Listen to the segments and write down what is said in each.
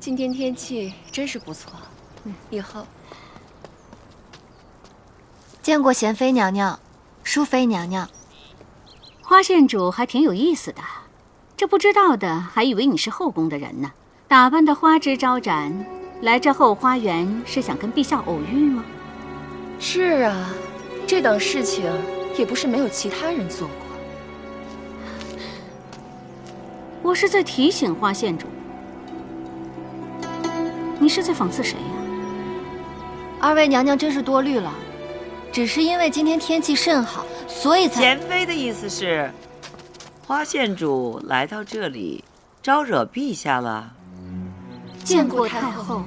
今天天气真是不错。以后见过贤妃娘娘、淑妃娘娘。花县主还挺有意思的，这不知道的还以为你是后宫的人呢，打扮的花枝招展，来这后花园是想跟陛下偶遇吗？是啊，这等事情也不是没有其他人做过。我是在提醒花县主，你是在讽刺谁呀？二位娘娘真是多虑了，只是因为今天天气甚好，所以才……贤妃的意思是，花县主来到这里招惹陛下了。见过太后。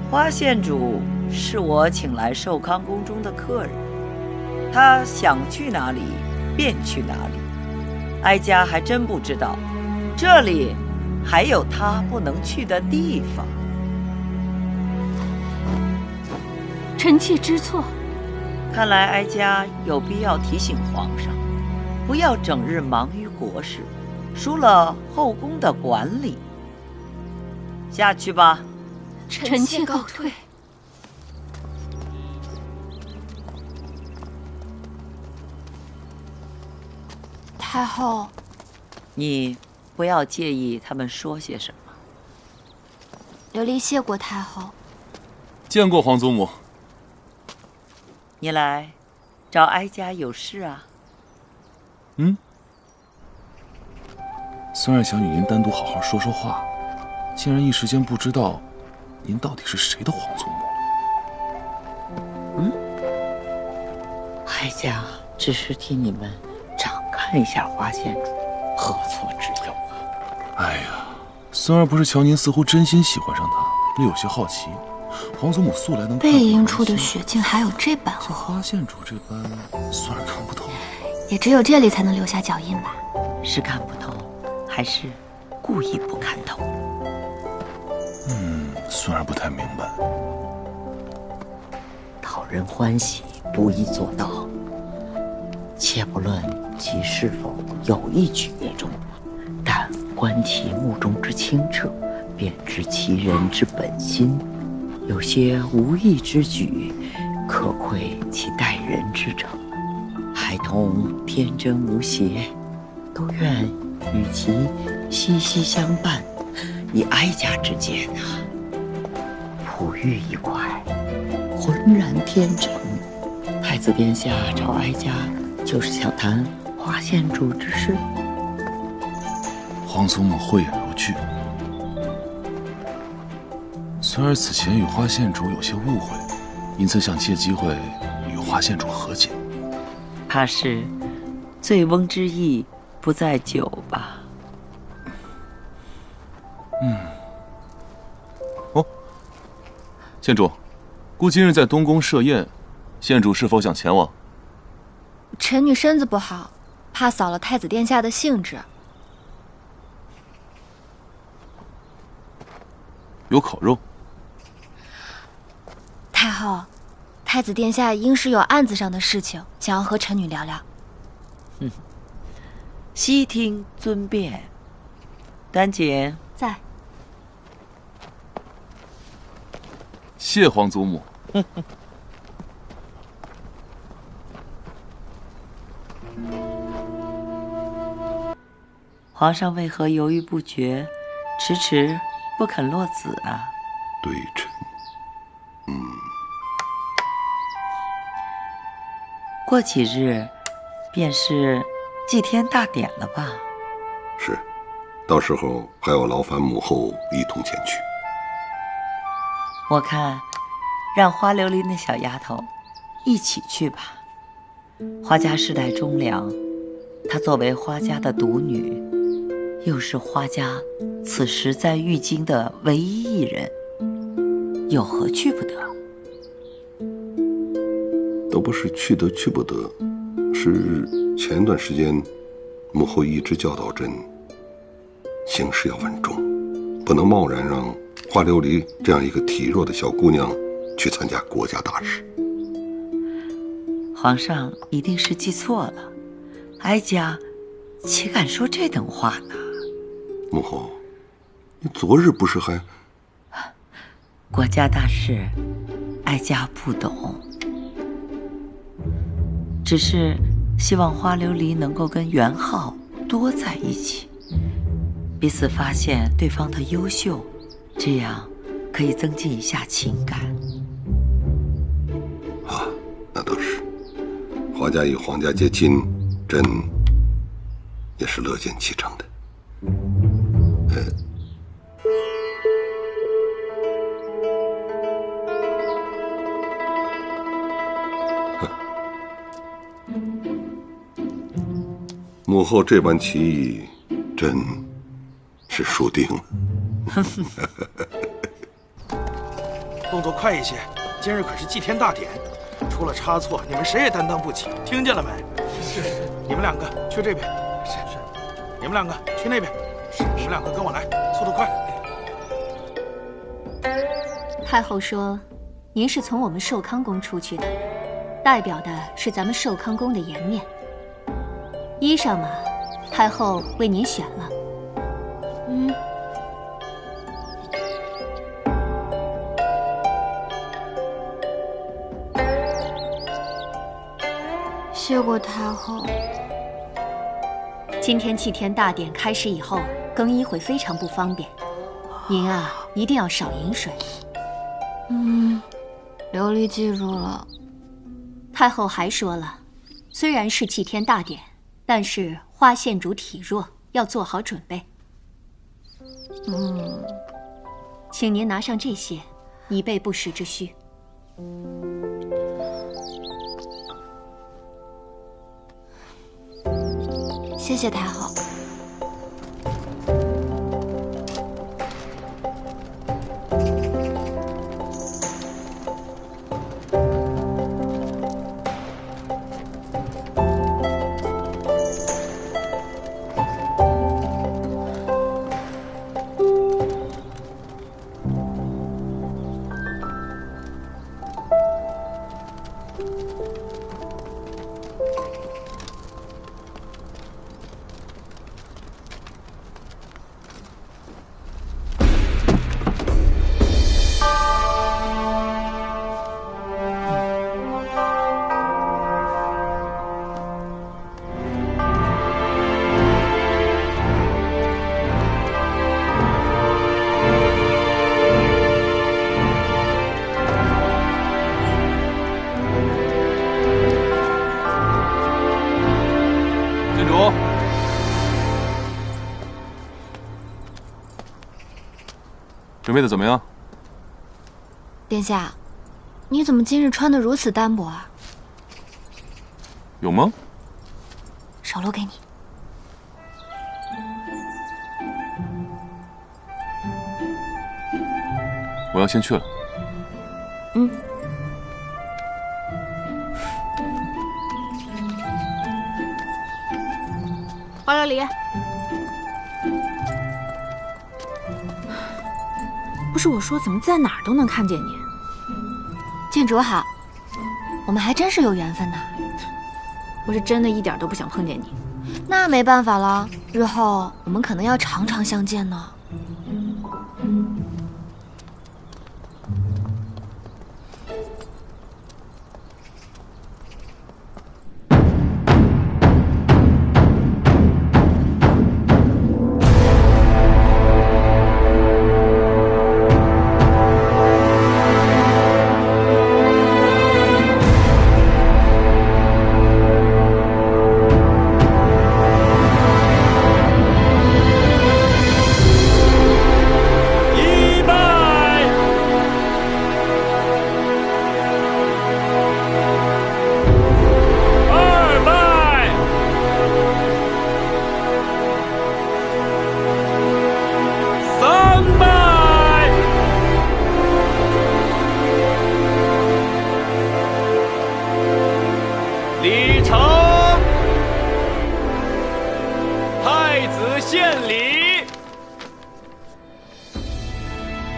花县主是我请来寿康宫中的客人，她想去哪里便去哪里。哀家还真不知道，这里还有她不能去的地方。臣妾知错。看来哀家有必要提醒皇上，不要整日忙于国事，疏了后宫的管理。下去吧。臣妾告退。太后，你不要介意他们说些什么。琉璃谢过太后。见过皇祖母。你来找哀家有事啊？孙儿想与您单独好好说说话，竟然一时间不知道您到底是谁的皇祖母。哀家只是替你们长看一下花县主，何错之有啊？哎呀，孙儿不是瞧您似乎真心喜欢上他，略有些好奇。皇祖母素来能看背阴处的血竟还有这般厚，花县主这般，孙儿看不透。也只有这里才能留下脚印吧。是看不透，还是故意不看透？孙儿不太明白。讨人欢喜，不易做到。且不论其是否有意取中，但观其目中之清澈，便知其人之本心。有些无意之举，可窥其待人之诚。孩童天真无邪，都愿与其息息相伴。以哀家之见啊，璞玉一块，浑然天成。太子殿下找哀家，就是想谈花县主之事。皇祖母慧眼如炬。孙儿此前与花县主有些误会，因此想借机会与花县主和解。怕是醉翁之意不在酒吧？县主，故今日在东宫设宴，县主是否想前往？臣女身子不好，怕扫了太子殿下的兴致。有烤肉。太后，太子殿下应是有案子上的事情，想要和臣女聊聊。悉听尊便。丹姐在。谢皇祖母。皇上为何犹豫不决，迟迟不肯落子啊？对臣，过几日便是祭天大典了吧？是，到时候还要劳烦母后一同前去。我看让花琉璃那小丫头一起去吧。花家世代忠良，她作为花家的独女，又是花家此时在玉京的唯一一人，有何去不得？都不是去得去不得，是前段时间母后一直教导朕，行事要稳重，不能贸然让花琉璃这样一个体弱的小姑娘去参加国家大事。皇上一定是记错了，哀家岂敢说这等话呢？母后，你昨日不是还国家大事，哀家不懂，只是希望花琉璃能够跟元昊多在一起，彼此发现对方的优秀，这样可以增进一下情感。啊，那倒是。华家与皇家结亲，朕也是乐见其成的。母后这般棋艺，朕是输定了。动作快一些，今日可是祭天大典，出了差错，你们谁也担当不起，听见了没？是。你们两个去这边，是。你们两个去那边，是。你们两个跟我来，速度快。太后说，您是从我们寿康宫出去的，代表的是咱们寿康宫的颜面。衣裳嘛，太后为您选了。谢过太后。今天祭天大典开始以后，更衣会非常不方便，您啊一定要少饮水。琉璃记住了。太后还说了，虽然是祭天大典，但是花县主体弱，要做好准备。请您拿上这些，以备不时之需。谢谢太后。准备的怎么样？殿下，你怎么今日穿得如此单薄啊？有吗？手镯给你。我要先去了。花琉璃，不是我说，怎么在哪儿都能看见你？郡主好，我们还真是有缘分呢。我是真的一点都不想碰见你。那没办法了，日后我们可能要常常相见呢。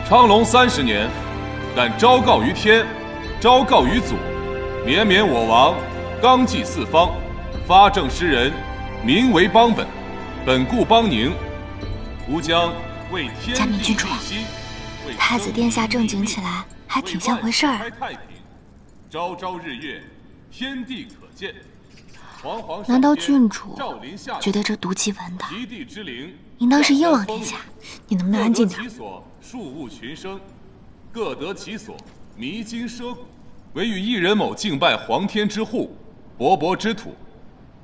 昌隆30年，但昭告于天，昭告于祖，绵绵我王，纲纪四方，发政施人，民为邦本，本固邦宁。吾将为天地立心，太子殿下正经起来，还挺像回事儿啊。朝朝日月，天地可见。难道郡主觉得这读祭文的应当是英王殿下？你能不能安静点？庶物群生，各得其所，弥金奢谷。唯与一人某敬拜皇天之护，勃勃之土，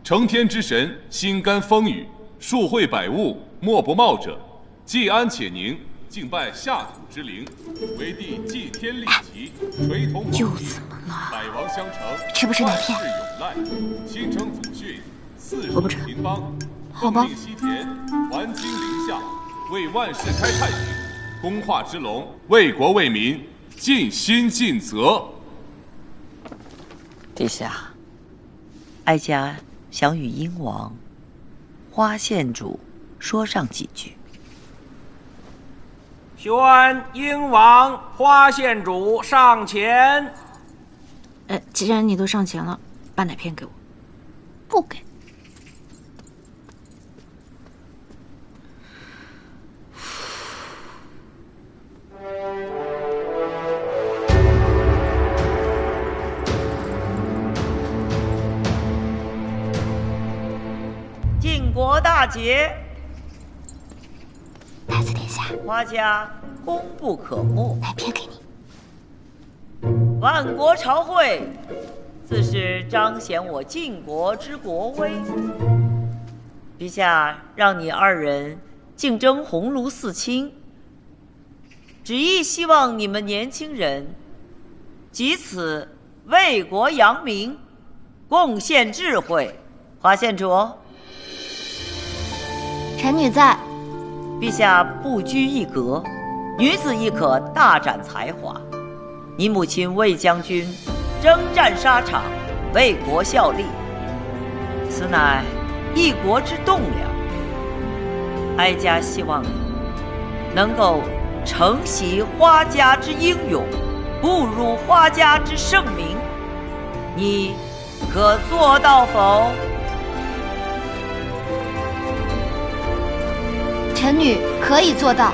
承天之神，心甘风雨，数会百物，莫不冒者。既安且宁，敬拜下土之灵，为帝祭天立旗，垂铜又怎么了？百王相承，吃不吃奶片？亲承祖训，四我不吃。邻邦，好吧。令西田，还京临夏，为万世开太平，公化之隆，为国为民，尽心尽责。陛下，哀家想与英王、花县主说上几句。宣英王、花县主上前。既然你都上前了，把奶片给我。不给。晋国大捷，太子殿下，花家功不可没。奶片给你。万国朝会，自是彰显我晋国之国威。陛下让你二人竞争鸿胪四卿，旨意希望你们年轻人藉此为国扬名，贡献智慧。花县主，臣女在。陛下不拘一格，女子亦可大展才华。你母亲魏将军征战沙场，为国效力，此乃一国之栋梁。哀家希望你能够承袭花家之英勇，步入花家之盛名，你可做到否？臣女可以做到。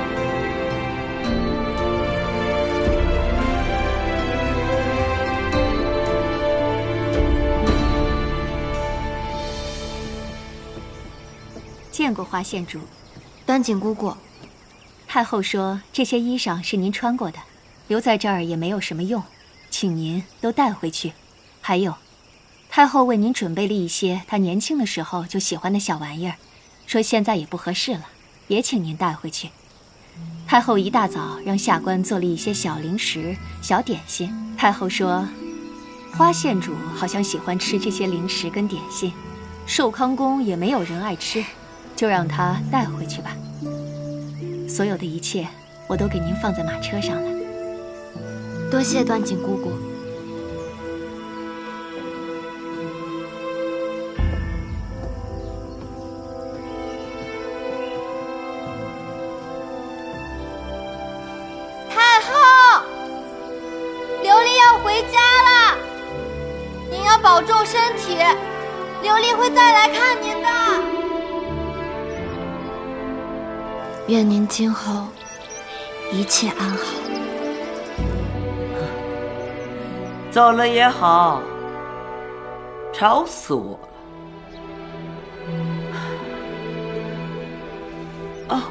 见过花县主。端景姑姑，太后说这些衣裳是您穿过的，留在这儿也没有什么用，请您都带回去。还有，太后为您准备了一些她年轻的时候就喜欢的小玩意儿，说现在也不合适了，也请您带回去。太后一大早让下官做了一些小零食、小点心。太后说，花县主好像喜欢吃这些零食跟点心，寿康宫也没有人爱吃，就让她带回去吧。所有的一切我都给您放在马车上了。多谢端景姑姑。太后，琉璃要回家了，您要保重身体，琉璃会再来看您的。愿您今后一切安好。走了也好，吵死我了。哦，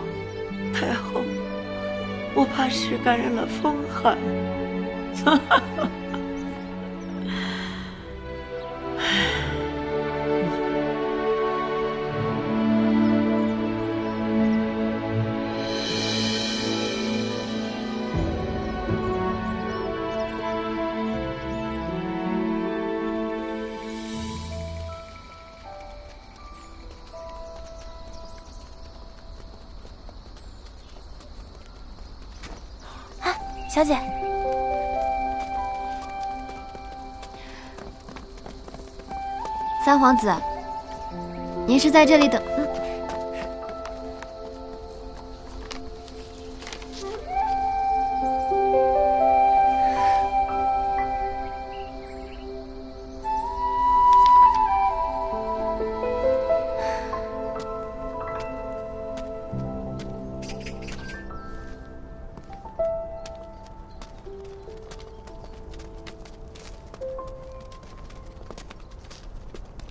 太后，我怕是感染了风寒。小姐，三皇子，您是在这里等？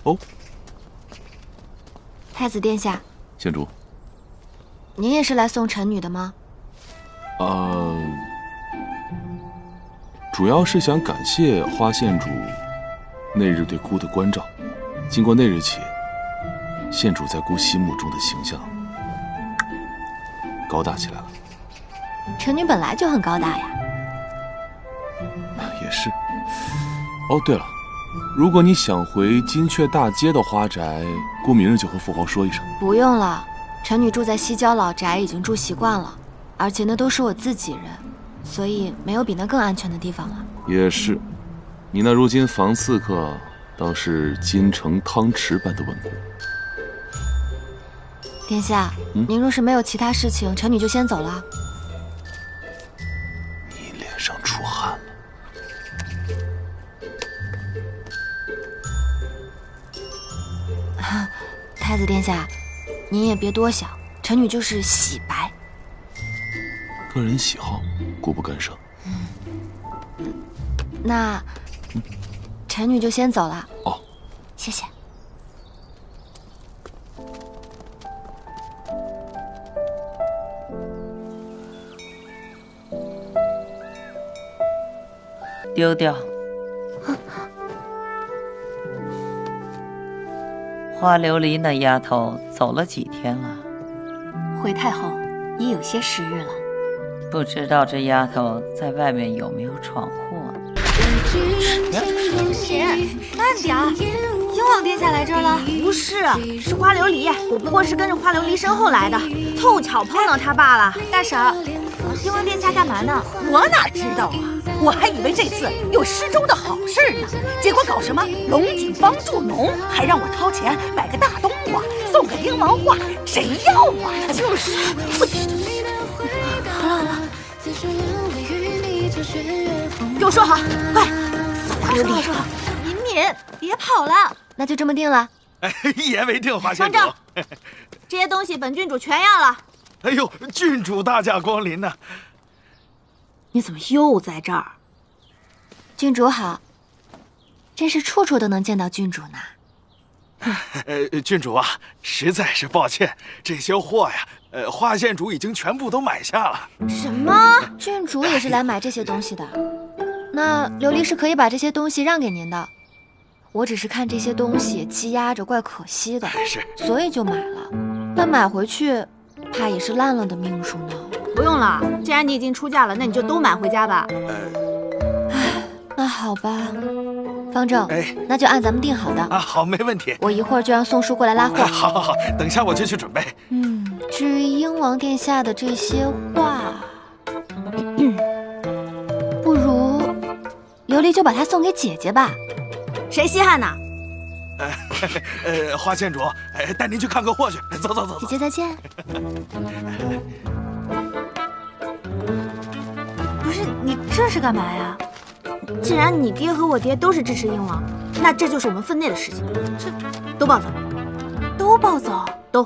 哦，太子殿下，县主。您也是来送臣女的吗？主要是想感谢花县主那日对姑的关照。经过那日起，县主在姑心目中的形象高大起来了。臣女本来就很高大呀。也是。哦，对了，如果你想回金阙大街的花宅，姑明日就和父皇说一声。不用了，臣女住在西郊老宅已经住习惯了，而且那都是我自己人，所以没有比那更安全的地方了。也是，你那如今防刺客倒是金城汤匙般的稳固。殿下，您若是没有其他事情，臣女就先走了。你脸上出汗了。太子殿下，您也别多想，臣女就是洗白。个人喜好，姑不干涉。那，臣女就先走了。哦，谢谢。丢掉。花琉璃那丫头走了几天了？回太后已有些时日了。不知道这丫头在外面有没有闯祸呢？慢点儿，英王殿下来这儿了？不是，是花琉璃，我不过是跟着花琉璃身后来的，凑巧碰到他罢了。大婶，英王殿下干嘛呢？我哪知道啊！我还以为这次有施粥的好事呢，结果搞什么龙井帮助农，还让我掏钱买个大冬瓜送给英王画，谁要啊？就是，好了好了，给我说好，快！花琉璃，敏敏，别跑了。那就这么定了。一言为定，花县主。这些东西本郡主全要了。哎呦，郡主大驾光临呐！你怎么又在这儿？郡主好，真是处处都能见到郡主呢。郡主啊，实在是抱歉，这些货呀，花县主已经全部都买下了。什么？郡主也是来买这些东西的。那琉璃是可以把这些东西让给您的，我只是看这些东西积压着怪可惜的，所以就买了。但买回去，怕也是烂了的命数呢。不用了，既然你已经出嫁了，那你就都买回家吧。那好吧，方正，那就按咱们定好的啊。好，没问题。我一会儿就让宋叔过来拉货。好，好，好，等下我就去准备。至于英王殿下的这些话，不如琉璃就把它送给姐姐吧。谁稀罕呢？花县主，带您去看个货去。走走走。姐姐再见。不是你这是干嘛呀？既然你爹和我爹都是支持英王，那这就是我们分内的事情。这都抱走，都抱走，都。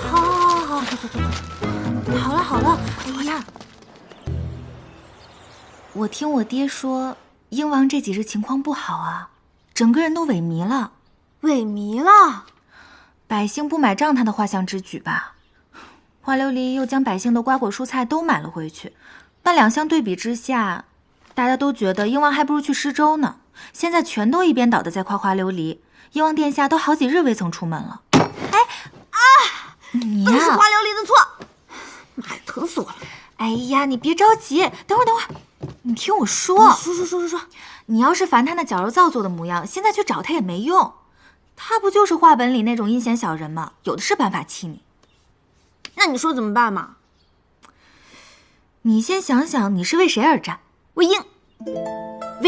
好，走。好了好了，快点。我听我爹说，英王这几日情况不好啊，整个人都萎靡了。萎靡了？百姓不买账他的画像之举吧？花琉璃又将百姓的瓜果蔬菜都买了回去，那两相对比之下，大家都觉得英王还不如去施粥呢。现在全都一边倒的在夸花琉璃，英王殿下都好几日未曾出门了。你呀，都是花琉璃的错。妈呀，疼死我了！哎呀，你别着急，等会儿，你听我说。说。你要是烦他那矫揉造作的模样，现在去找他也没用。他不就是画本里那种阴险小人吗？有的是办法气你。那你说怎么办嘛？你先想想，你是为谁而战？为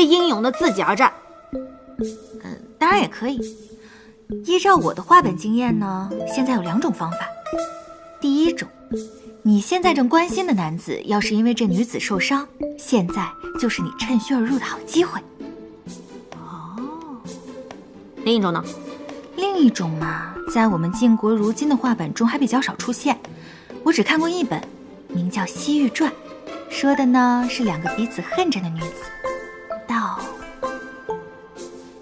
英勇的自己而战。当然也可以。依照我的画本经验呢，现在有2种方法。第一种，你现在正关心的男子，要是因为这女子受伤，现在就是你趁虚而入的好机会。另一种呢？另一种嘛，在我们晋国如今的画本中还比较少出现。我只看过一本，名叫《西域传》，说的呢是2个彼此恨着的女子，到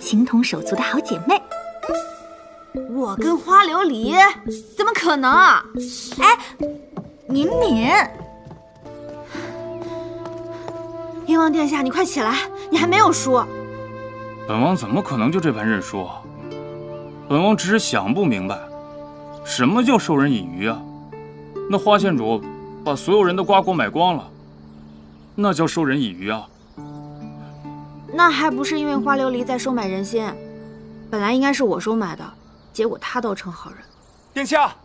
情同手足的好姐妹。我跟花琉璃怎么可能啊？哎，敏敏，燕王殿下，你快起来，你还没有输。本王怎么可能就这般认输？本王只是想不明白，什么叫授人以鱼啊？那花县主把所有人的瓜果买光了，那叫授人以渔啊！那还不是因为花琉璃在收买人心？本来应该是我收买的，结果他倒成好人。殿下，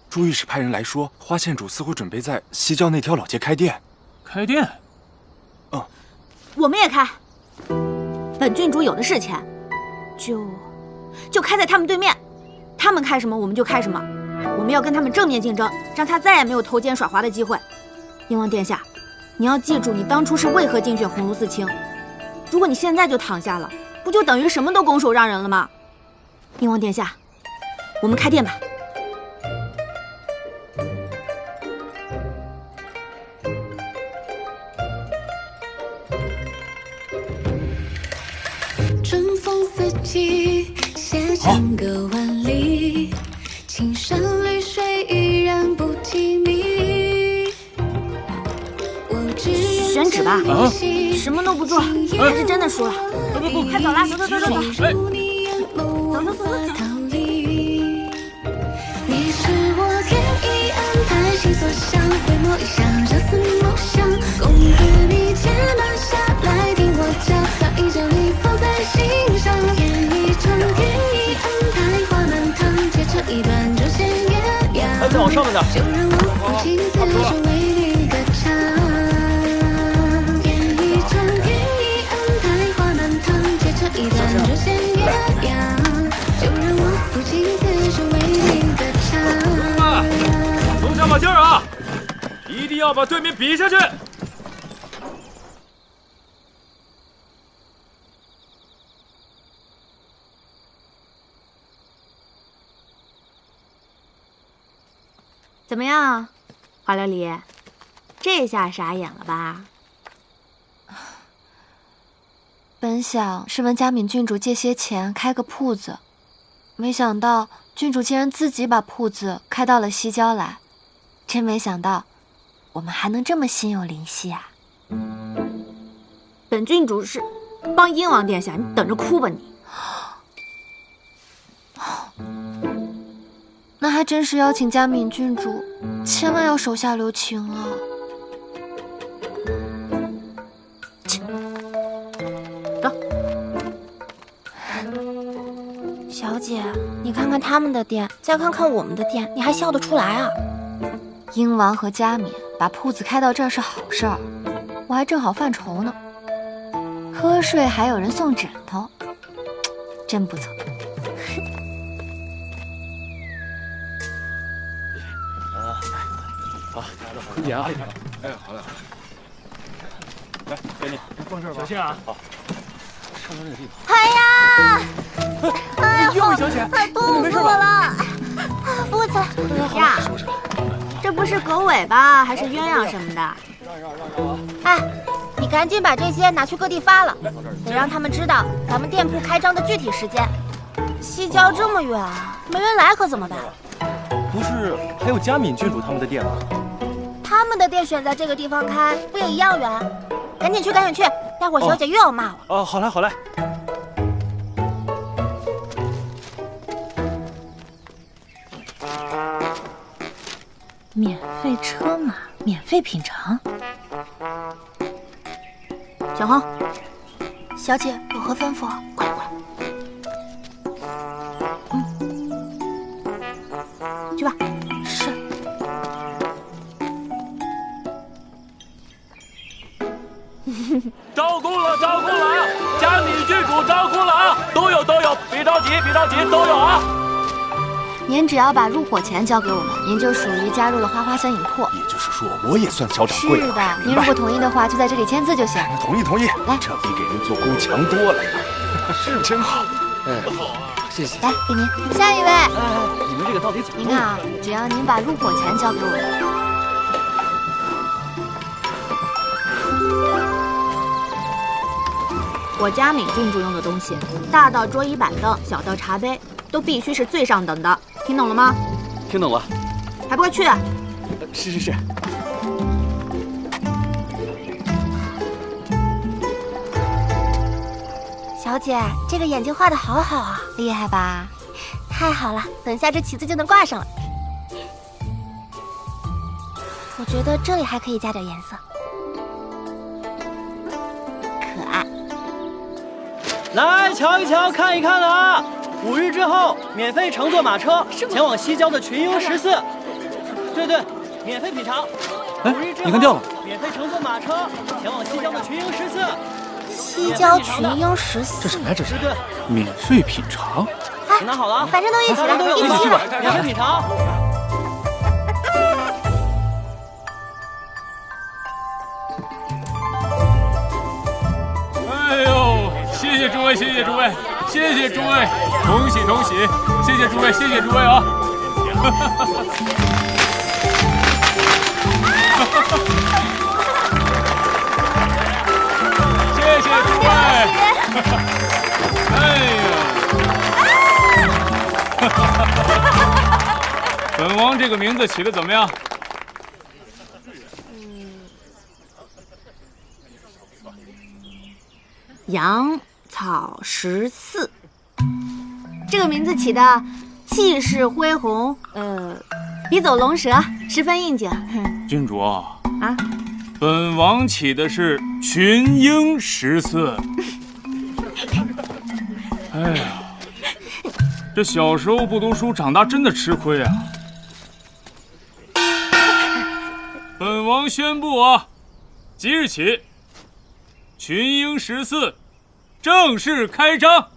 朱御史派人来说，花县主似乎准备在西郊那条老街开店。开店？我们也开。本郡主有的是钱，就开在他们对面。他们开什么我们就开什么，我们要跟他们正面竞争，让他再也没有偷奸耍滑的机会。燕王殿下，你要记住你当初是为何竞选鸿胪寺卿。如果你现在就躺下了，不就等于什么都拱手让人了吗？燕王殿下，我们开店吧。春风四季，写成歌万里，青山绿水依然不提你。选址吧，什么都不做，还是真的输了。不，快走啦，走。你是我天意安排，心所向，回眸一笑，朝思暮想。公子你且慢下来，听我讲，早已将你放在心上。演一场天意安排，花满堂，接着一段就先鸳鸯。再往上面点。就让我抚琴此生为你歌唱。演一场天意安排，花满堂，接着一段就先鸳鸯。就让我抚琴此生为你歌唱。松下马劲儿啊！一定要把对面比下去。怎么样，花琉璃？这下傻眼了吧？本想是问嘉敏郡主借些钱开个铺子，没想到郡主竟然自己把铺子开到了西郊来，真没想到我们还能这么心有灵犀啊！本郡主是帮燕王殿下，你等着哭吧你！那还真是要请嘉敏郡主千万要手下留情啊！走。小姐，你看看他们的店，再看看我们的店，你还笑得出来啊？英王和嘉敏把铺子开到这儿是好事儿，我还正好犯愁呢。瞌睡还有人送枕头，真不错。好，快点啊！哎，好嘞。来，给你，放这儿吧。小心啊！好。上到那个地方。哎呀！哟，小姐，冻死我了！夫子呀，这不是狗尾巴还是鸳鸯什么的？哎，你赶紧把这些拿去各地发了，得让他们知道咱们店铺开张的具体时间。西郊这么远，没人来可怎么办？不是还有嘉敏郡主他们的店吗？他们的店选在这个地方开，不也一样远？赶紧去，赶紧去，待会儿小姐又要骂我。好嘞，好嘞。免费车马，免费品尝。小红，小姐有何吩咐？快。去吧。是。招供了啊！嘉敏郡主招供了啊！都有，别着急，都有啊！您只要把入伙钱交给我们，您就属于加入了花花餐饮铺。也就是说，我也算小掌柜了。是的，您如果同意的话，就在这里签字就行。同意。来，这比给人做工强多了呀。是真好。好啊，谢谢。来，给您。下一位。你们这个到底怎么？您看啊，只要您把入伙钱交给我们。我家闵郡主用的东西，大到桌椅板凳，小到茶杯，都必须是最上等的，听懂了吗？听懂了。还不快去！是。小姐，这个眼睛画得好好啊，厉害吧？太好了，等下这旗子就能挂上了。我觉得这里还可以加点颜色，可爱。来瞧一瞧，看一看啊！5日之后，免费乘坐马车前往西郊的群英14。对，免费品尝。哎，你看掉了。免费乘坐马车前往西郊的群英14。西郊群英14，这什么呀？这是对，免费品尝。拿好了啊！反正都一起了，一起去吧，免费品尝。哎呦，谢谢诸位，谢谢诸位，谢谢诸位，恭喜恭喜！谢谢诸位，谢谢诸位啊！谢谢诸位！哎呀！本王这个名字起得怎么样？阳草14，这个名字起的气势恢宏，笔走龙蛇，十分应景。郡主啊，本王起的是群英14。哎呀，这小时候不读书，长大真的吃亏啊！本王宣布啊，即日起，群英14正式开张。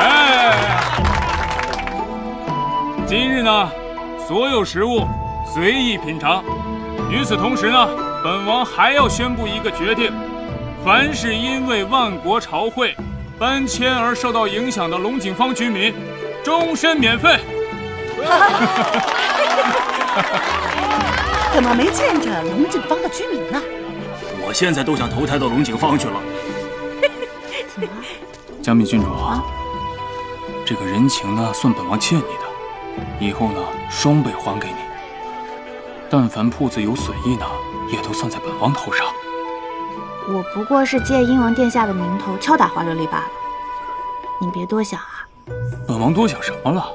哎，今日呢，所有食物随意品尝。与此同时呢，本王还要宣布一个决定：凡是因为万国朝会搬迁而受到影响的龙井坊居民，终身免费。怎么没见着龙井坊的居民呢？我现在都想投胎到龙井坊去了。江敏郡主啊，这个人情呢，算本王欠你的，以后呢，双倍还给你。但凡铺子有损益呢，也都算在本王头上。我不过是借英王殿下的名头敲打花琉璃罢了，你别多想啊。本王多想什么了？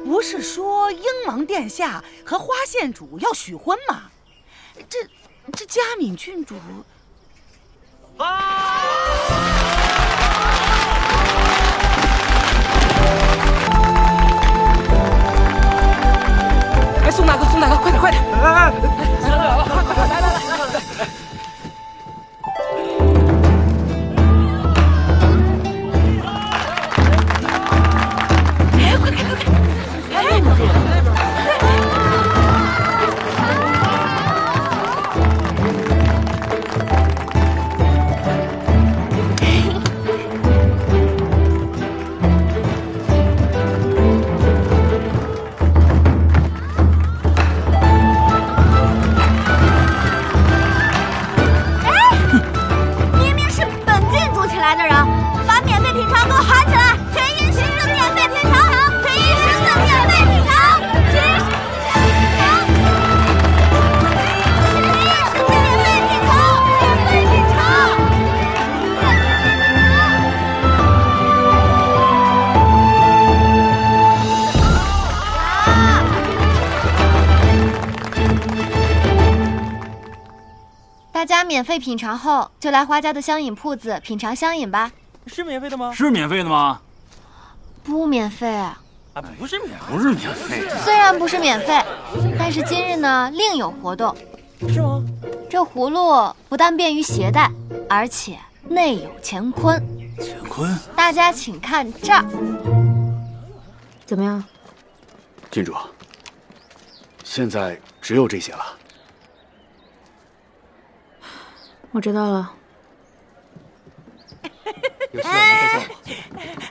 不是说英王殿下和花县主要许婚吗？这嘉敏郡主，哎，送大哥，送大哥，快点，快点！来，快，来！大家免费品尝后，就来花家的香饮铺子品尝香饮吧。是免费的吗？是免费的吗？不免费。啊，不是免费，不是免费。虽然不是免费，但是今日呢另有活动。是吗？这葫芦不但便于携带，而且内有乾坤。乾坤？大家请看这儿。怎么样？郡主，现在只有这些了。我知道了。有需要您再见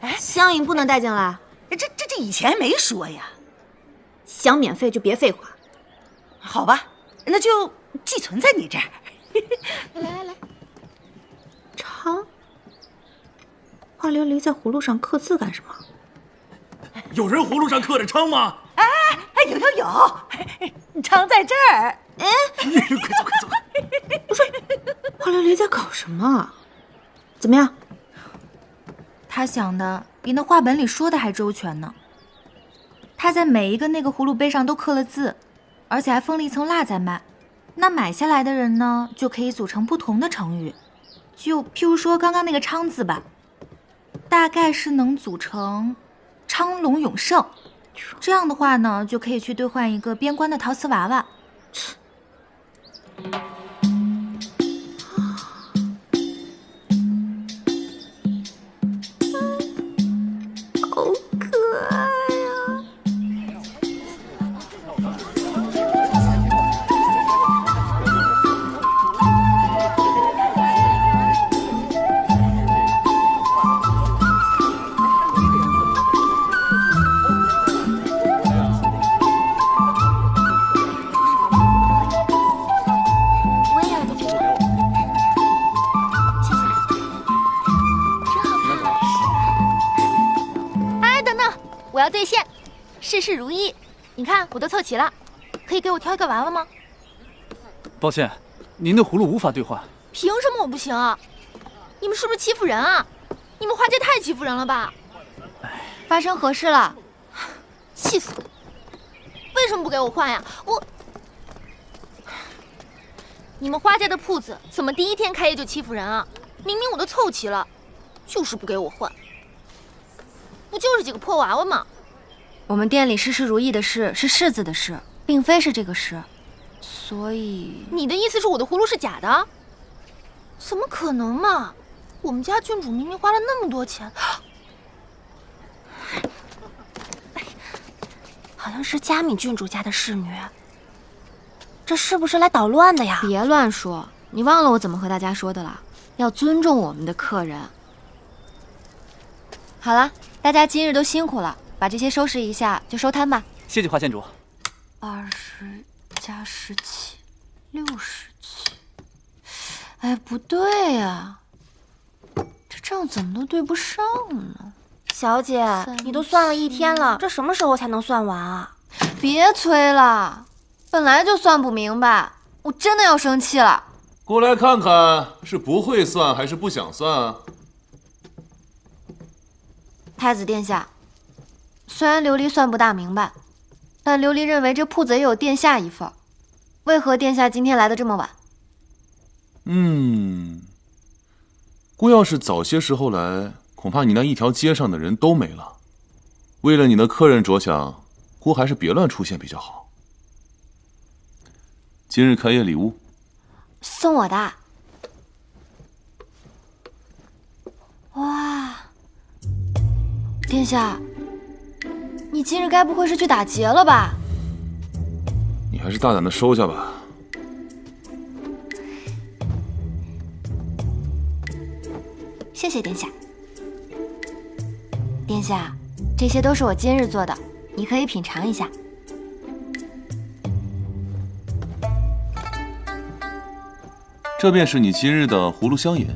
吗？香饮不能带进来。这以前没说呀。想免费就别废话。好吧，那就寄存在你这儿。来，昌，花琉璃在葫芦上刻字干什么？有人葫芦上刻着昌吗？哎，有，昌在这儿。哎，快走！不是，花琉璃在搞什么？怎么样？他想的比那话本里说的还周全呢。他在每一个那个葫芦杯上都刻了字，而且还封了一层蜡在卖。那买下来的人呢，就可以组成不同的成语。就譬如说刚刚那个昌字吧，大概是能组成昌隆永盛。这样的话呢，就可以去兑换一个边关的陶瓷娃娃。好可爱呀！我也要在这里。谢谢。真好看。哎，等等，我要兑现，事事如意。你看，我都凑齐了，可以给我挑一个娃娃吗？抱歉，您的葫芦无法兑换。凭什么我不行啊？你们是不是欺负人啊？你们花界太欺负人了吧？发生何事了？气死我！为什么不给我换呀？你们花家的铺子怎么第一天开业就欺负人啊？明明我都凑齐了，就是不给我换。不就是几个破娃娃吗？我们店里事事如意的事是柿子的事，并非是这个事，所以你的意思是我的葫芦是假的？怎么可能嘛！我们家郡主明明花了那么多钱，好像是佳敏郡主家的侍女。这是不是来捣乱的呀？别乱说，你忘了我怎么和大家说的了？要尊重我们的客人。好了，大家今日都辛苦了，把这些收拾一下就收摊吧。谢谢花县主。20加17，67。哎，不对呀，这账怎么都对不上呢？小姐，你都算了一天了，这什么时候才能算完啊？别催了，本来就算不明白，我真的要生气了。过来看看，是不会算还是不想算啊？太子殿下，虽然琉璃算不大明白，但琉璃认为这铺子也有殿下一份。为何殿下今天来的这么晚？姑要是早些时候来，恐怕你那一条街上的人都没了。为了你的客人着想，姑还是别乱出现比较好。今日开业礼物，送我的。哇，殿下，你今日该不会是去打劫了吧？你还是大胆的收下吧。谢谢殿下。殿下，这些都是我今日做的，你可以品尝一下。这便是你今日的葫芦香饮。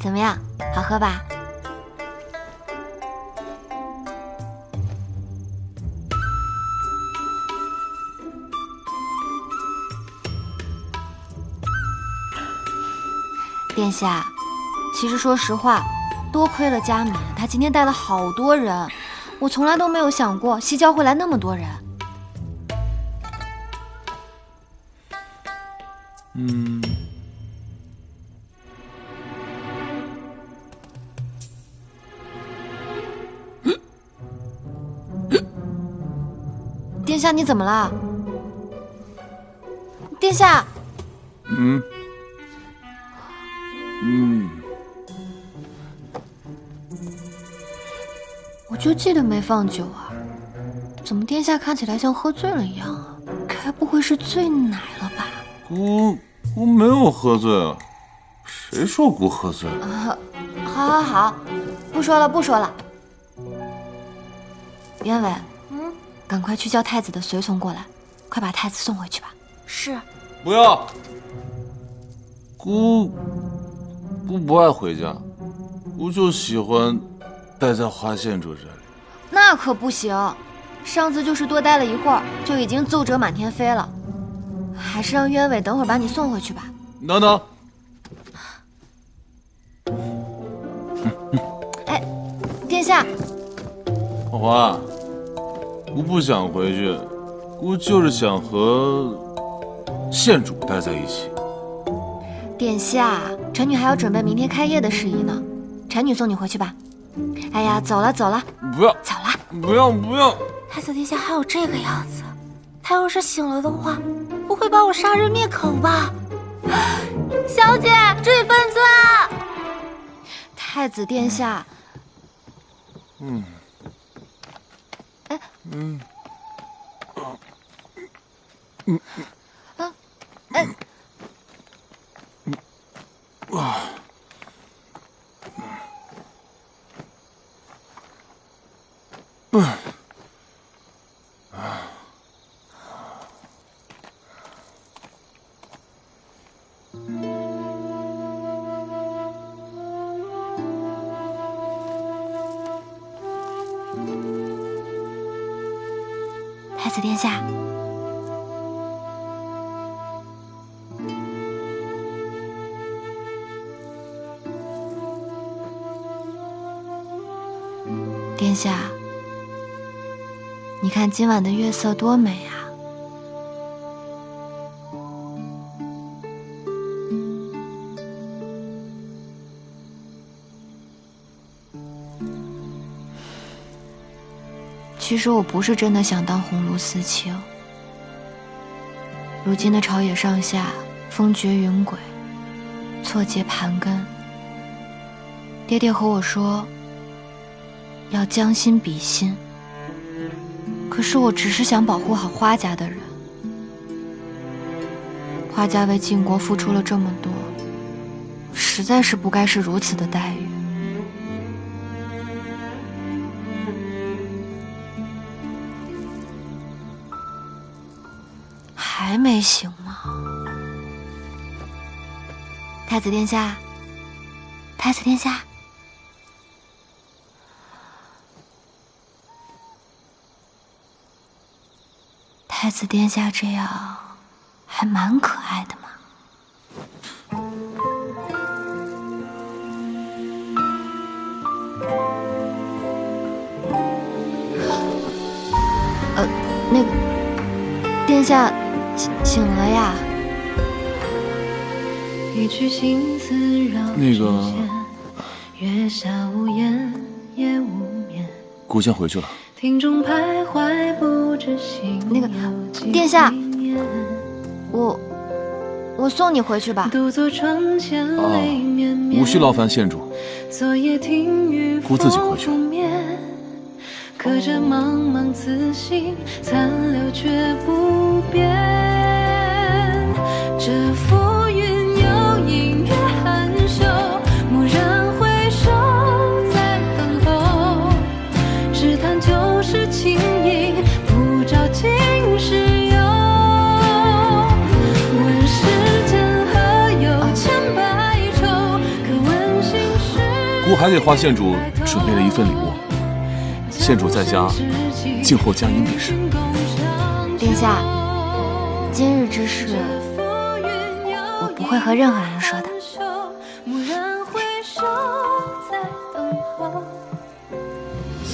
怎么样，好喝吧？殿下，其实说实话，多亏了佳敏，她今天带了好多人，我从来都没有想过西郊会来那么多人。殿下，你怎么了？殿下。我就记得没放酒啊，怎么殿下看起来像喝醉了一样啊？该不会是醉奶了吧？姑没有喝醉啊，谁说姑喝醉了？好，不说了。袁伟，赶快去叫太子的随从过来，快把太子送回去吧。是。不要，姑不爱回家，姑就喜欢待在花县主这里。那可不行，上次就是多待了一会儿，就已经奏折满天飞了。还是让渊伟等会儿把你送回去吧。等等。哎，殿下。花花，姑不想回去，姑就是想和县主待在一起。殿下，臣女还要准备明天开业的事宜呢，臣女送你回去吧。哎呀，走了。不要，走了。不要。太子殿下还有这个样子，他要是醒了的话，不会把我杀人灭口吧？小姐，注意分寸啊！太子殿下。太子殿下，殿下，你看今晚的月色多美啊！其实我不是真的想当鸿胪司卿。如今的朝野上下风绝云诡，错节盘根。爹爹和我说要将心比心，可是我只是想保护好花家的人。花家为晋国付出了这么多，实在是不该是如此的待遇。还没醒吗？太子殿下，太子殿下，太子殿下这样还蛮可爱的嘛。那个殿下醒了呀？那个，姑先回去了。那个，殿下，我送你回去吧。无需劳烦县主，姑自己回去。可这茫茫此心，残留却不变。这浮云有隐约含羞，蓦然回首，在等候。只叹旧时情谊，不照今时有。问世间何有千百愁，可问心事。姑还给花县主准备了一份礼物。县主在家，静候佳音便是。殿下，今日之事，我不会和任何人说的。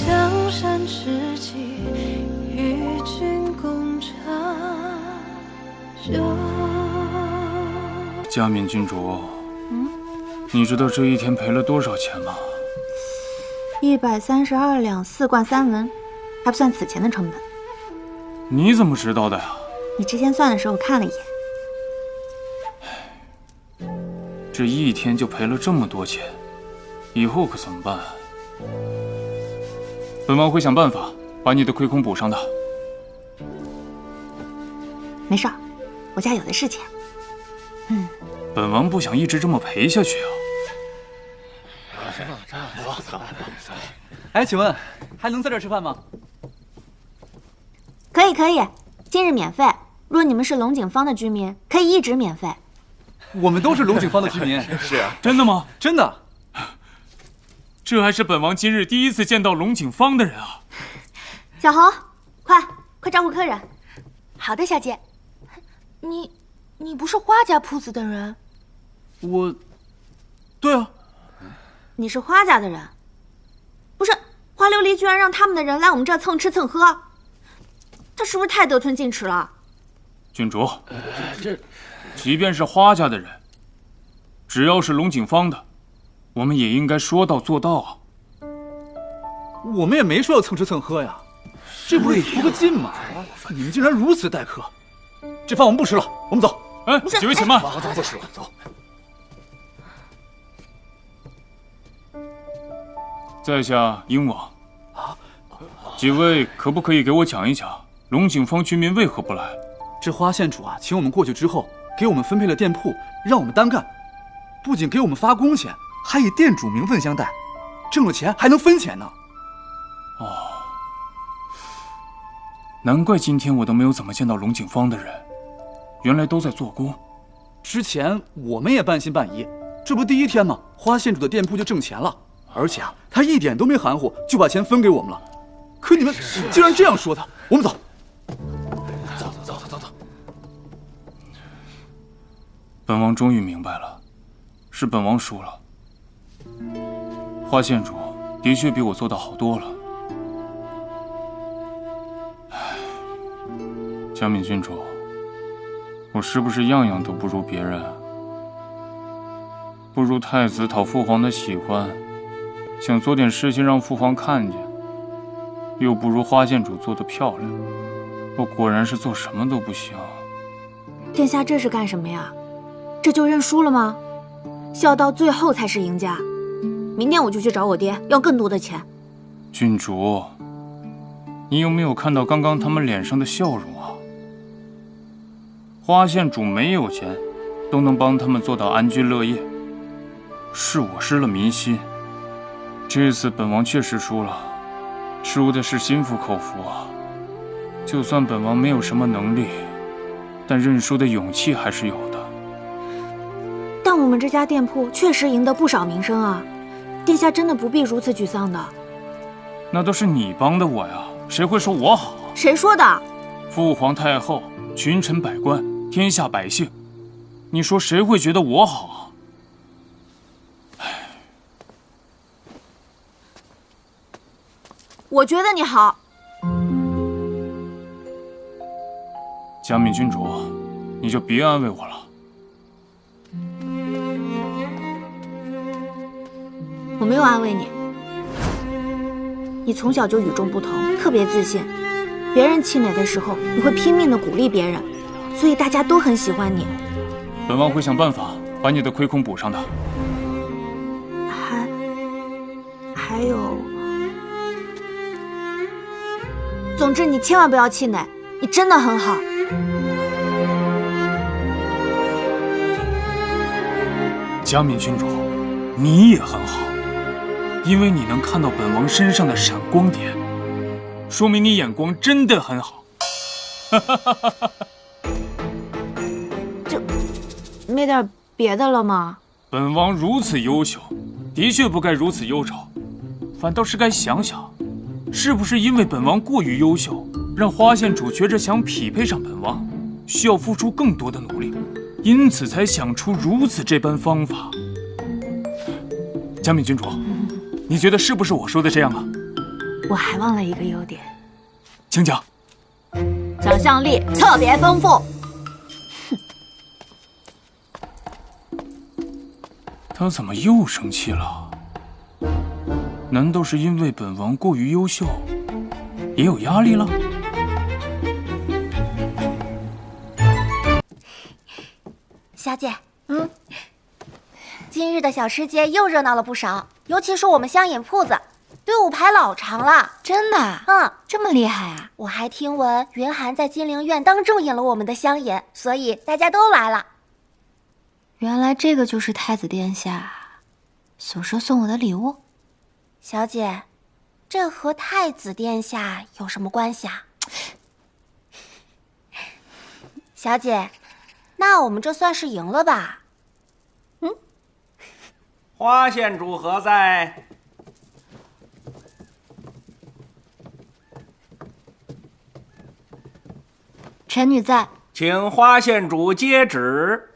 江山之际，与君共茶酒。嘉敏郡主，你知道这一天赔了多少钱吗？132两4贯3文，还不算此前的成本。你怎么知道的呀？你之前算的时候我看了一眼。这一天就赔了这么多钱，以后可怎么办？本王会想办法把你的亏空补上的。没事儿，我家有的是钱。本王不想一直这么陪下去啊。哎，请问还能在这儿吃饭吗？可以可以，今日免费。若你们是龙井坊的居民，可以一直免费。我们都是龙井坊的居民。是啊，真的吗？真的。这还是本王今日第一次见到龙井坊的人啊！小红，快招呼客人。好的，小姐。你不是花家铺子的人？对啊。你是花家的人？不是，花琉璃居然让他们的人来我们这儿蹭吃蹭喝，他是不是太得寸进尺了？郡主，即便是花家的人，只要是龙井坊的，我们也应该说到做到啊。我们也没说要蹭吃蹭喝呀，这不是图个劲吗？你们竟然如此待客，这饭我们不吃了，我们走。哎，几位且慢，走，不吃了，走。在下鹰王，几位可不可以给我讲一讲龙井坊居民为何不来？这花县主啊，请我们过去之后，给我们分配了店铺，让我们单干，不仅给我们发工钱，还以店主名分相待，挣了钱还能分钱呢。哦，难怪今天我都没有怎么见到龙井坊的人，原来都在做工。之前我们也半信半疑，这不第一天吗？花县主的店铺就挣钱了。而且啊，他一点都没含糊，就把钱分给我们了。可你们竟然这样说他，我们走。走。本王终于明白了，是本王输了。花县主的确比我做得好多了。佳敏郡主，我是不是样样都不如别人？不如太子讨父皇的喜欢。想做点事情让父皇看见，又不如花县主做得漂亮。我果然是做什么都不行。殿下这是干什么呀？这就认输了吗？笑到最后才是赢家。明天我就去找我爹要更多的钱。郡主，你有没有看到刚刚他们脸上的笑容啊？花县主没有钱，都能帮他们做到安居乐业。是我失了民心。这次本王确实输了，输的是心服口服啊。就算本王没有什么能力，但认输的勇气还是有的。但我们这家店铺确实赢得不少名声啊，殿下真的不必如此沮丧的。那都是你帮的我呀，谁会说我好？谁说的？父皇太后、群臣百官、天下百姓，你说谁会觉得我好啊？我觉得你好。佳敏郡主，你就别安慰我了。我没有安慰你。你从小就与众不同，特别自信。别人气馁的时候，你会拼命的鼓励别人，所以大家都很喜欢你。本王会想办法把你的亏空补上的。还有，总之你千万不要气馁，你真的很好。佳敏郡主，你也很好，因为你能看到本王身上的闪光点，说明你眼光真的很好。就没点别的了吗？本王如此优秀，的确不该如此忧愁，反倒是该想想，是不是因为本王过于优秀，让花县主觉着想匹配上本王，需要付出更多的努力，因此才想出如此这般方法。佳敏郡主，你觉得是不是我说的这样啊？我还忘了一个优点，请讲。想象力特别丰富。他怎么又生气了？难道是因为本王过于优秀，也有压力了？小姐，今日的小吃街又热闹了不少，尤其是我们香饮铺子，队伍排老长了。真的？这么厉害啊！我还听闻云寒在金陵院当众饮了我们的香饮，所以大家都来了。原来这个就是太子殿下所说送我的礼物。小姐，这和太子殿下有什么关系啊？小姐，那我们这算是赢了吧？花县主何在？臣女在，请花县主接旨。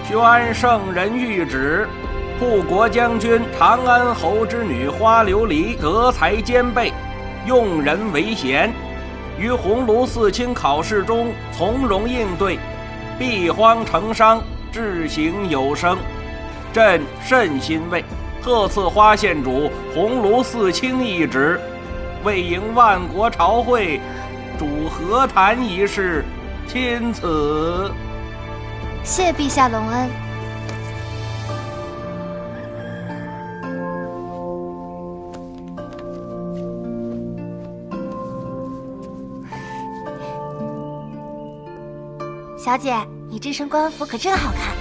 宣圣人谕旨：护国将军长安侯之女花琉璃德才兼备，用人为贤，于鸿胪四卿考试中从容应对，避荒成商，志行有声，朕甚欣慰，特赐花县主鸿胪四卿一职，为迎万国朝会，主和谈一事，钦此。谢陛下隆恩。小姐，你这身官服可真好看。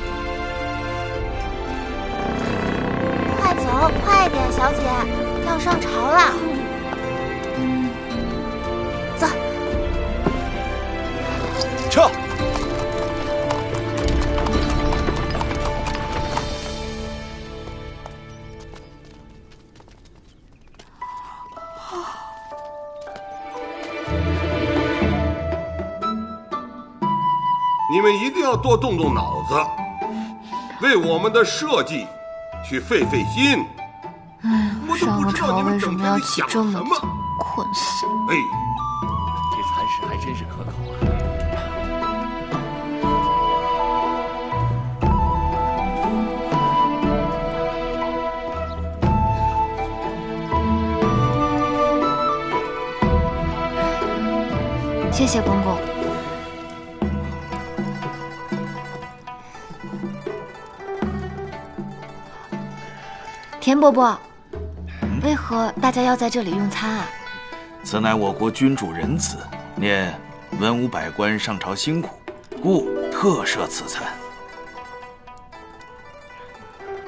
快走，快点，小姐，要上朝了。走。撤。你们一定要多动动脑子，为我们的设计去费费心。上个朝为什么要起这么早？困死了！哎，这蚕食还真是可口啊！谢谢公公。田伯伯，为何大家要在这里用餐啊？此乃我国君主仁慈，念文武百官上朝辛苦，故特设此餐。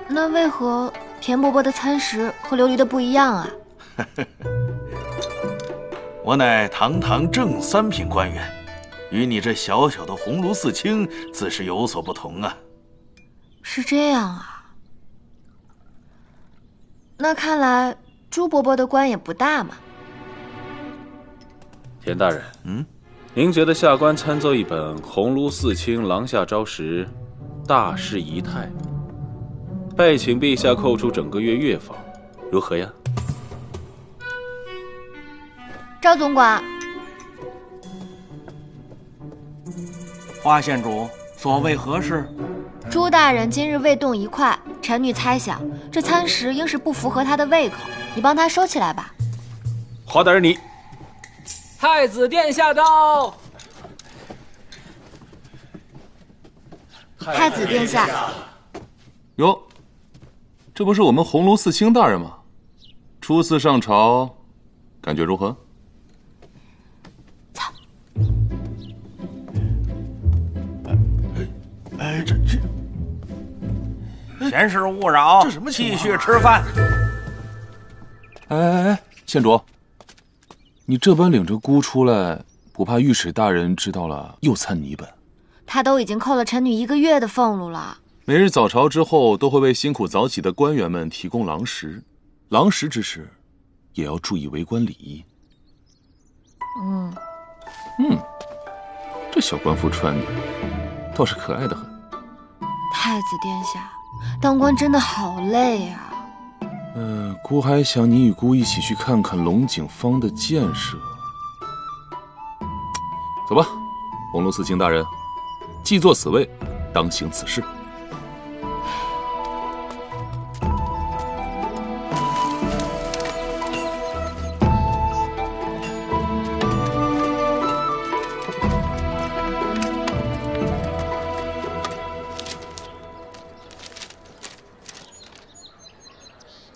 那为何田伯伯的餐食和琉璃的不一样啊？我乃堂堂正三品官员，与你这小小的鸿胪四卿自是有所不同啊。是这样啊。那看来朱伯伯的官也不大嘛。田大人，您觉得下官参奏一本《鸿胪四卿廊下招时大事仪态》，拜请陛下扣除整个月月俸，如何呀？赵总管，花县主，所谓何事？朱大人今日未动一块，臣女猜想这餐食应是不符合他的胃口，你帮他收起来吧。花大人，你太子殿下到。太子殿下。哟，这不是我们鸿胪四卿大人吗？初次上朝，感觉如何？闲事勿扰，继续吃饭。哎，县主，你这般领着姑出来，不怕御史大人知道了又参你一本？他都已经扣了臣女1个月的俸禄了。每日早朝之后，都会为辛苦早起的官员们提供狼食，狼食之时，也要注意为官礼仪。这小官服穿的倒是可爱的很。太子殿下，当官真的好累啊。姑还想你与姑一起去看看龙井坊的建设。走吧，鸿胪四卿大人，既坐此位，当行此事。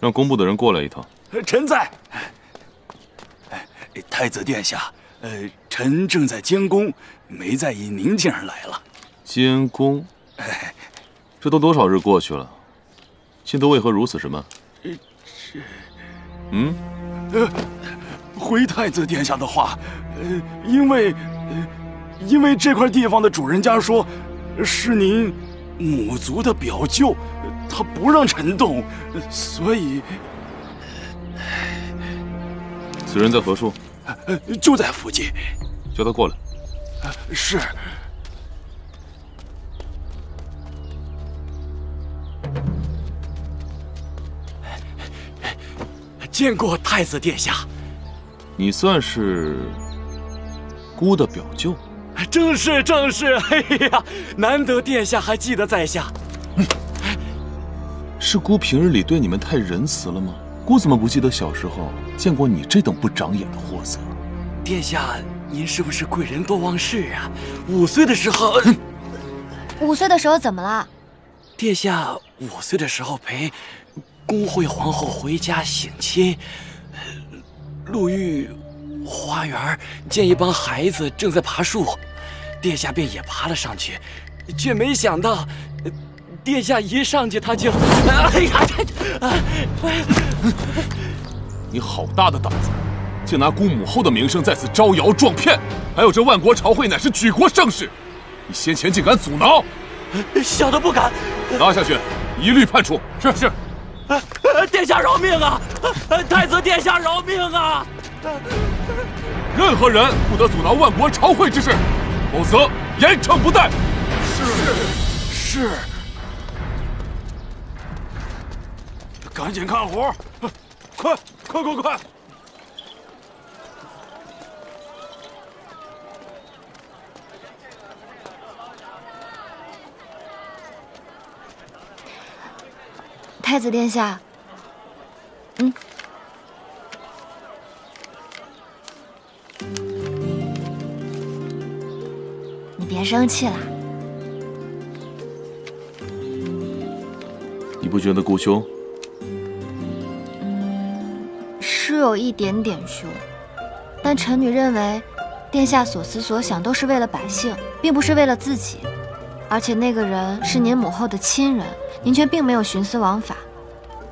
让工部的人过来一趟。臣在。太子殿下，臣正在监工，没在意您竟然来了。监工？这都多少日过去了，卿都为何如此之慢？回太子殿下的话，因为这块地方的主人家说，是您母族的表舅，他不让臣动，所以。此人在何处？就在附近。叫他过来。是。见过太子殿下。你算是姑的表舅？正是正是。哎呀，难得殿下还记得在下。是姑平日里对你们太仁慈了吗？姑怎么不记得小时候见过你这等不长眼的货色？殿下，您是不是贵人多忘事啊？5岁的时候，5岁的时候怎么了？殿下5岁的时候陪恭惠皇后回家省亲，路遇花园，见一帮孩子正在爬树，殿下便也爬了上去，却没想到，殿下一上去他就，哎呀，你好大的胆子，竟拿姑母后的名声在此招摇撞骗！还有这万国朝会乃是举国盛事，你先前竟敢阻挠！小的不敢。拿下去，一律判处。是。殿下饶命啊！太子殿下饶命啊！任何人不得阻挠万国朝会之事，否则严惩不贷。是。赶紧看活，快！太子殿下，你别生气了。你不觉得姑凶？是有一点点凶，但臣女认为，殿下所思所想都是为了百姓，并不是为了自己。而且那个人是您母后的亲人，您却并没有徇私枉法，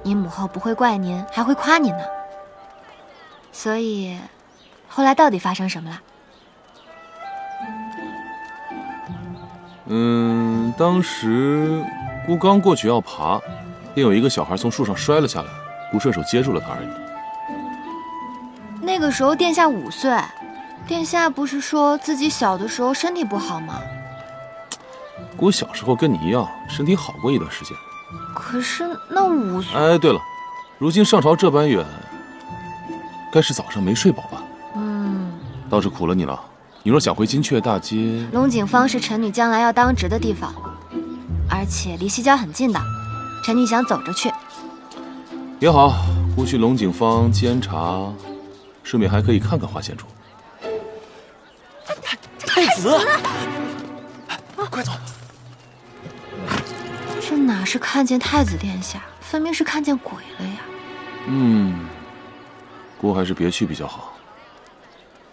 您母后不会怪您，还会夸您呢。所以，后来到底发生什么了？当时姑刚过去要爬，便有一个小孩从树上摔了下来，姑顺手接住了他而已。那个时候殿下5岁，殿下不是说自己小的时候身体不好吗？姑小时候跟你一样，身体好过一段时间。可是那5岁……哎，对了，如今上朝这般远，该是早上没睡饱吧？倒是苦了你了。你若想回金阙大街，龙井坊是臣女将来要当值的地方，而且离西郊很近的，臣女想走着去。也好，姑去龙井坊监察，顺便还可以看看花县主。太子，快走！这哪是看见太子殿下，分明是看见鬼了呀！姑还是别去比较好。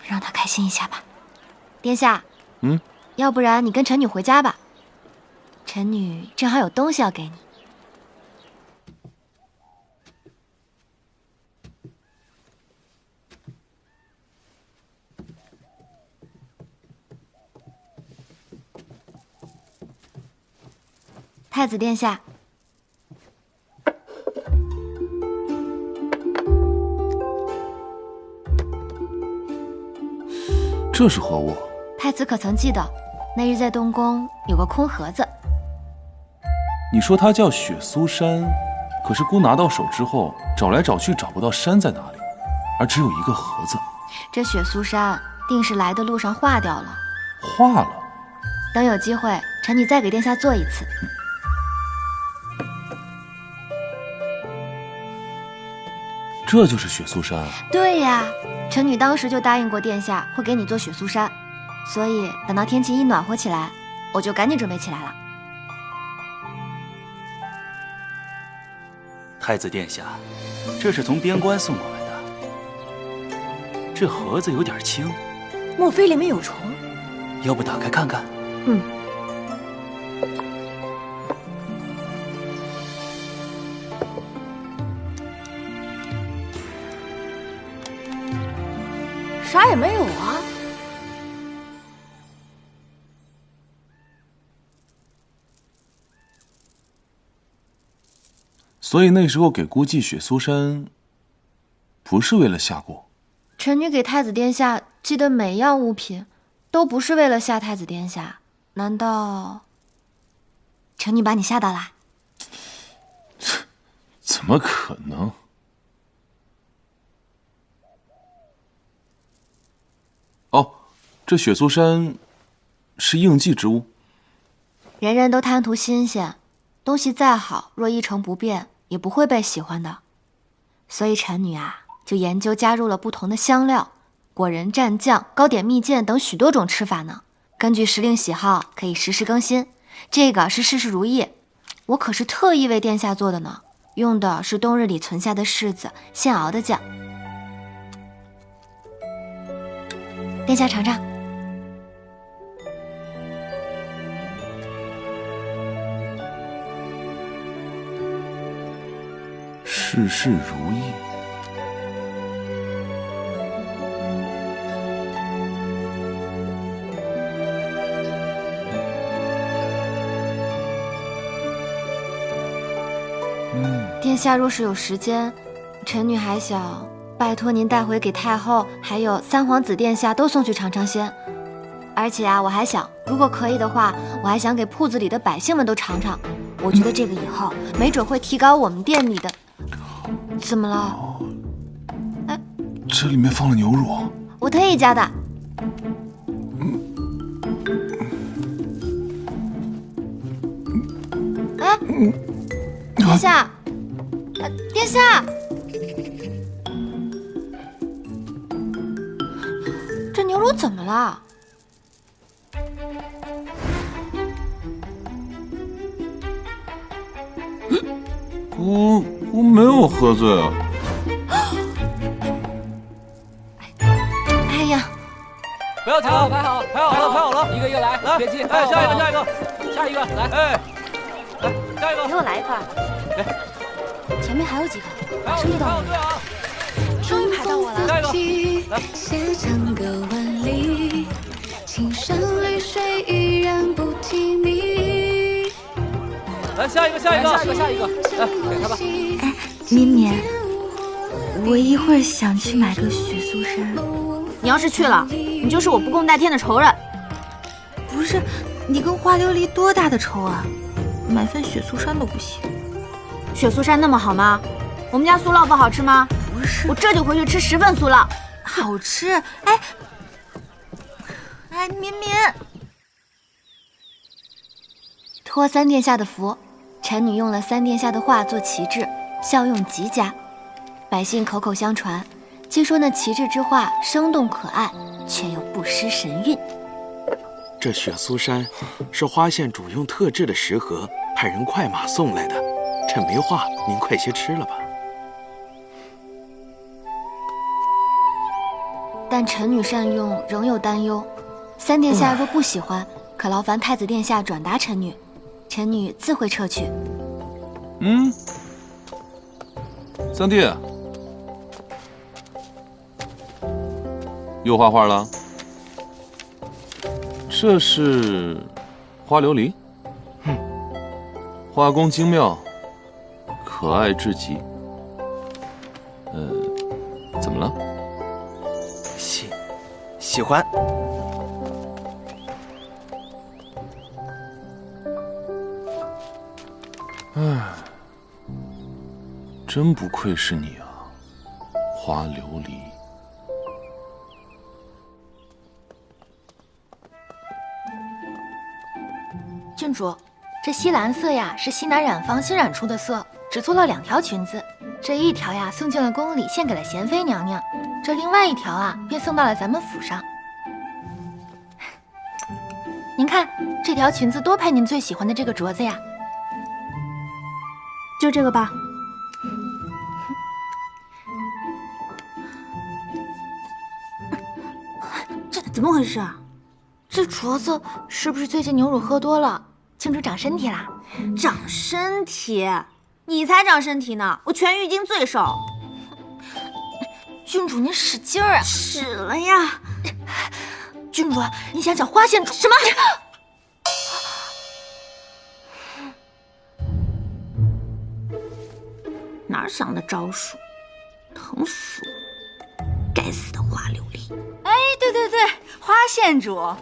让他开心一下吧。殿下，要不然你跟臣女回家吧，臣女正好有东西要给你。太子殿下，这是何物？太子可曾记得，那日在东宫有个空盒子？你说它叫雪苏山，可是姑拿到手之后，找来找去找不到山在哪里，而只有一个盒子。这雪苏山定是来的路上化掉了。化了？等有机会，臣女再给殿下做一次。这就是雪苏山啊？对呀，臣女当时就答应过殿下会给你做雪苏山，所以等到天气一暖和起来，我就赶紧准备起来了。太子殿下，这是从边关送过来的。这盒子有点轻，莫非里面有虫？要不打开看看？嗯。啥也没有啊。所以那时候给孤妓雪苏珊，不是为了下蛊。臣女给太子殿下寄的每样物品，都不是为了吓太子殿下。难道臣女把你吓到啦？怎么可能？哦，这雪苏珊是应季之物。人人都贪图新鲜，东西再好，若一成不变，也不会被喜欢的。所以臣女啊，就研究加入了不同的香料、果仁蘸酱、糕点蜜饯等许多种吃法呢。根据时令喜好，可以实时更新。这个是事事如意，我可是特意为殿下做的呢，用的是冬日里存下的柿子现熬的酱。殿下尝尝。事事如意。殿下若是有时间，臣女还想拜托您带回给太后还有三皇子殿下都送去尝尝鲜。而且啊，我还想，如果可以的话，我还想给铺子里的百姓们都尝尝。我觉得这个以后没准会提高我们店里的。怎么了？哎，这里面放了牛乳，我特意加的。哎，殿下，殿下，这牛乳怎么了？我没有喝醉啊。哎呀，不要停，排好，排好了，排好了，一个一个来，来，别急，哎，下一个，下一个，下一个，来，哎，来，下一个，给我来一块。来，前面还有几个，马上就到了。终于排到我了。下一个，来。写成歌万里，青山绿水依然不提迷。来，下一个，下一个，下一个，下一个，来，给他吧。哎，绵绵，我一会儿想去买个雪苏珊。你要是去了，你就是我不共戴天的仇人。不是，你跟花琉璃多大的仇啊？买份雪苏珊都不行。雪苏珊那么好吗？我们家酥酪不好吃吗？不是，我这就回去吃10份酥酪。好吃。哎，绵绵，托三殿下的福，臣女用了三殿下的画做旗帜，效用极佳。百姓口口相传，据说那旗帜之画生动可爱，却又不失神韵。这雪苏珊是花县主用特制的食盒派人快马送来的，趁没化，您快些吃了吧。但臣女善用，仍有担忧。三殿下若不喜欢，可劳烦太子殿下转达臣女，臣女自会撤去。三弟，又画画了？这是花琉璃，画工精妙，可爱至极。怎么了？喜欢。唉，真不愧是你啊，花琉璃。郡主，这西蓝色呀是西南染坊新染出的色，只做了2条裙子。这一条呀送进了宫里，献给了娴妃娘娘。这另外1条啊，便送到了咱们府上。您看，这条裙子多配您最喜欢的这个镯子呀。就这个吧。怎么回事啊？这镯子是不是最近牛乳喝多了，庆祝长身体啦？长身体？你才长身体呢！我全浴巾最瘦。郡主，您使劲儿啊！使了呀！郡主，你想找花县主？什么？哪想的招数？疼死我！该死的花琉璃！哎，对对对，花县主，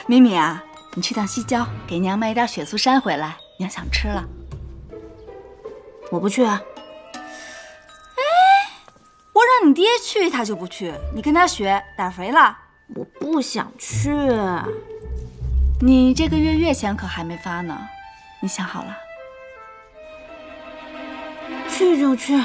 敏敏啊，你去趟西郊，给娘买一点雪素山回来，娘想吃了。我不去啊。我让你爹去，他就不去。你跟他学，打肥了。我不想去。你这个月月钱可还没发呢，你想好了？去就去。